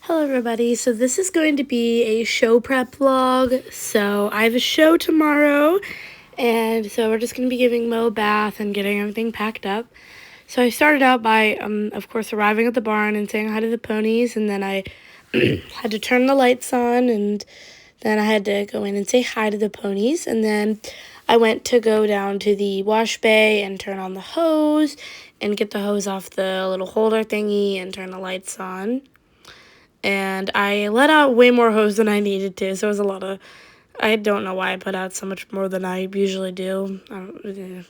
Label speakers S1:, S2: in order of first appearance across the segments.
S1: Hello everybody, so this is going to be a show prep vlog. So I have a show tomorrow, and so we're just going to be giving Mo a bath and getting everything packed up. So I started out by, of course, arriving at the barn and saying hi to the ponies, and then I had to turn the lights on, and then I had to go in and say hi to the ponies, and then I went to go down to the wash bay and turn on the hose and get the hose off the little holder thingy and turn the lights on. And I let out way more hose than I needed to, so it was a lot of, I don't know why I put out so much more than I usually do. And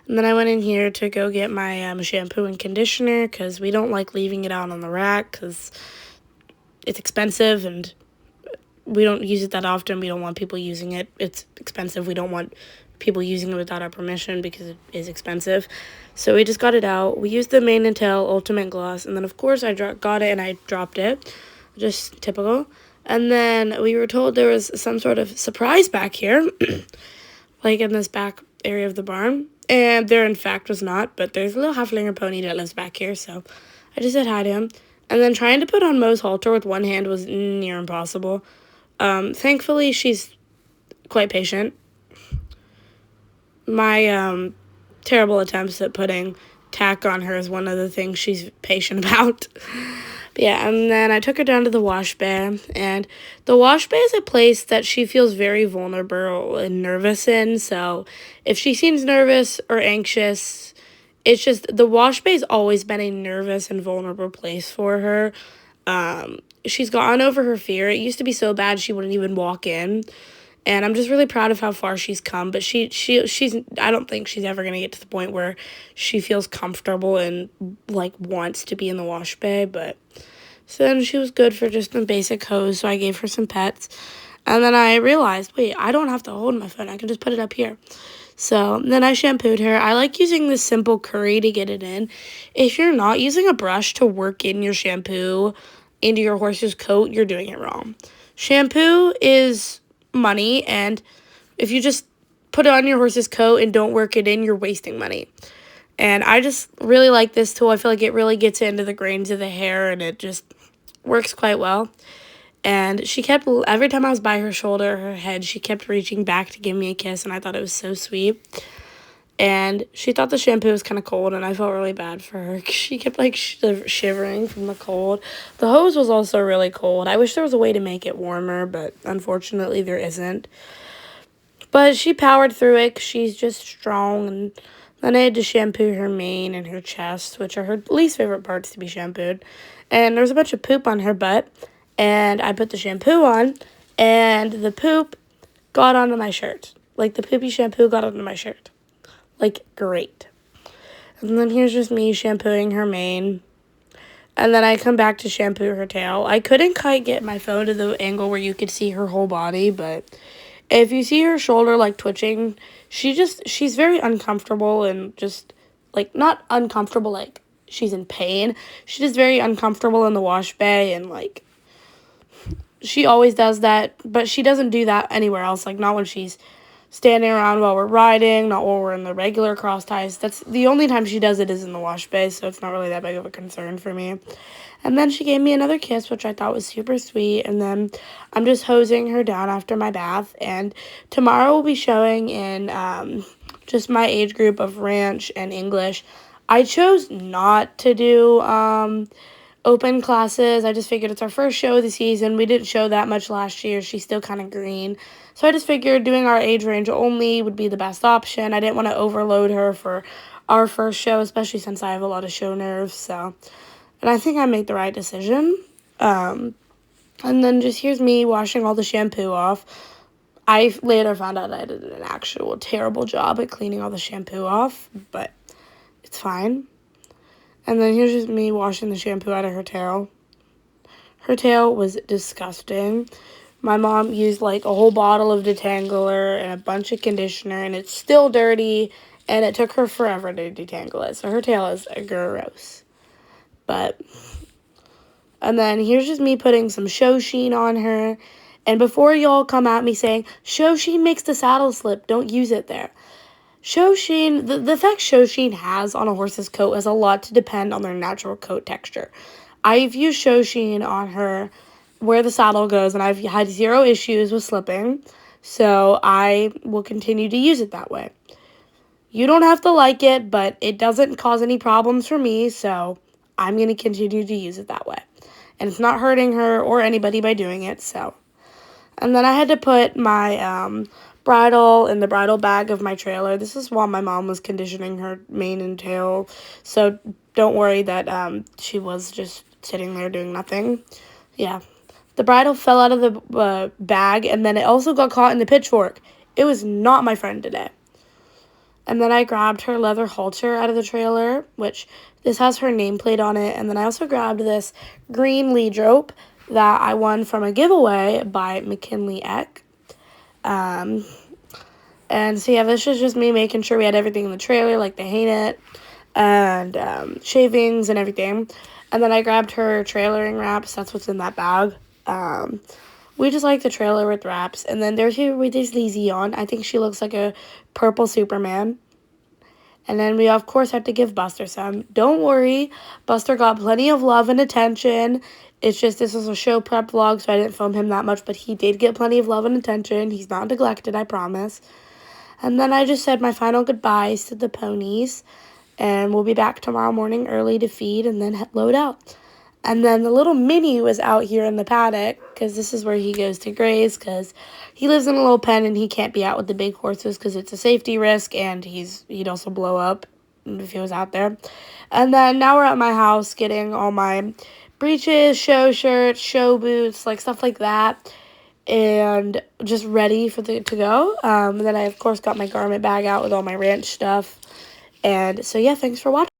S1: then I went in here to go get my shampoo and conditioner, because we don't like leaving it out on the rack, because it's expensive, and we don't use it that often. We don't want people using it. It's expensive. We don't want people using it without our permission, because it is expensive. So we just got it out. We used the Mane and Tail Ultimate Gloss, and then of course I got it and I dropped it. Just typical. And then we were told there was some sort of surprise back here, like in this back area of the barn. And there in fact was not, but there's a little Haflinger pony that lives back here, so I just said hi to him. And then trying to put on Mo's halter with one hand was near impossible. Thankfully, she's quite patient. My terrible attempts at putting tack on her is one of the things she's patient about. But yeah, and then I took her down to the wash bay, and the wash bay is a place that she feels very vulnerable and nervous in, so if she seems nervous or anxious, it's just, the wash bay's always been a nervous and vulnerable place for her. She's gotten over her fear. It used to be so bad she wouldn't even walk in, and I'm just really proud of how far she's come. But she's I don't think she's ever gonna get to the point where she feels comfortable and like wants to be in the wash bay. But so then she was good for just a basic hose, so I gave her some pets, and then I realized, wait, I don't have to hold my phone. I can just put it up here. So then I shampooed her. I like using this simple curry to get it in. If you're not using a brush to work in your shampoo into your horse's coat, you're doing it wrong. Shampoo is money, and if you just put it on your horse's coat and don't work it in, you're wasting money. And I just really like this tool. I feel like it really gets into the grains of the hair, and it just works quite well. And she kept, every time I was by her shoulder, her head, she kept reaching back to give me a kiss, and I thought it was so sweet. And she thought the shampoo was kind of cold, and I felt really bad for her, because she kept, like, shivering from the cold. The hose was also really cold. I wish there was a way to make it warmer, but unfortunately there isn't. But she powered through it, 'cause she's just strong, and then I had to shampoo her mane and her chest, which are her least favorite parts to be shampooed. And there was a bunch of poop on her butt, and I put the shampoo on, and the poop got onto my shirt. Like, the poopy shampoo got onto my shirt. Like, great. And then here's just me shampooing her mane. And then I come back to shampoo her tail. I couldn't quite get my phone to the angle where you could see her whole body, but if you see her shoulder, like, twitching, she's very uncomfortable, and just, like, not uncomfortable, like, she's in pain. She's just very uncomfortable in the wash bay, and, like, she always does that, but she doesn't do that anywhere else, like, not when she's standing around while we're riding, not while we're in the regular cross ties. That's the only time she does it, is in the wash bay, so it's not really that big of a concern for me. And then she gave me another kiss, which I thought was super sweet, and then I'm just hosing her down after my bath, and tomorrow we'll be showing in just my age group of ranch and English. I chose not to do open classes. I just figured it's our first show of the season. We didn't show that much last year. She's still kind of green. So I just figured doing our age range only would be the best option. I didn't want to overload her for our first show, especially since I have a lot of show nerves. So, and I think I made the right decision. And then just here's me washing all the shampoo off. I later found out I did an actual terrible job at cleaning all the shampoo off, but it's fine. And then here's just me washing the shampoo out of her tail. Her tail was disgusting. My mom used like a whole bottle of detangler and a bunch of conditioner, and it's still dirty, and it took her forever to detangle it. So her tail is gross. And then here's just me putting some show sheen on her. And before y'all come at me saying, show sheen makes the saddle slip, don't use it there. Show sheen, the effect show sheen has on a horse's coat has a lot to depend on their natural coat texture. I've used Shoshin on her where the saddle goes, and I've had zero issues with slipping, so I will continue to use it that way. You don't have to like it, but it doesn't cause any problems for me, so I'm going to continue to use it that way. And it's not hurting her or anybody by doing it, so. And then I had to put my bridle in the bridle bag of my trailer. This is while my mom was conditioning her mane and tail, so don't worry that she was just sitting there doing nothing. Yeah. The bridle fell out of the bag, and then it also got caught in the pitchfork. It was not my friend today. And then I grabbed her leather halter out of the trailer, which this has her nameplate on it. And then I also grabbed this green lead rope that I won from a giveaway by McKinley Eck. And so, yeah, this is just me making sure we had everything in the trailer, like the hainnet and shavings and everything. And then I grabbed her trailering wraps. That's what's in that bag. We just like the trailer with wraps. And then there's here with this Lizzie on. I think she looks like a purple Superman. And then we, of course, have to give Buster some. Don't worry. Buster got plenty of love and attention. It's just this was a show prep vlog, so I didn't film him that much. But he did get plenty of love and attention. He's not neglected, I promise. And then I just said my final goodbyes to the ponies. And we'll be back tomorrow morning early to feed and then load out. And then the little Minnie was out here in the paddock because this is where he goes to graze because he lives in a little pen and he can't be out with the big horses because it's a safety risk and he'd also blow up if he was out there. And then now we're at my house getting all my breeches, show shirts, show boots, like stuff like that, and just ready to go. And then I, of course, got my garment bag out with all my ranch stuff. And so, yeah, thanks for watching.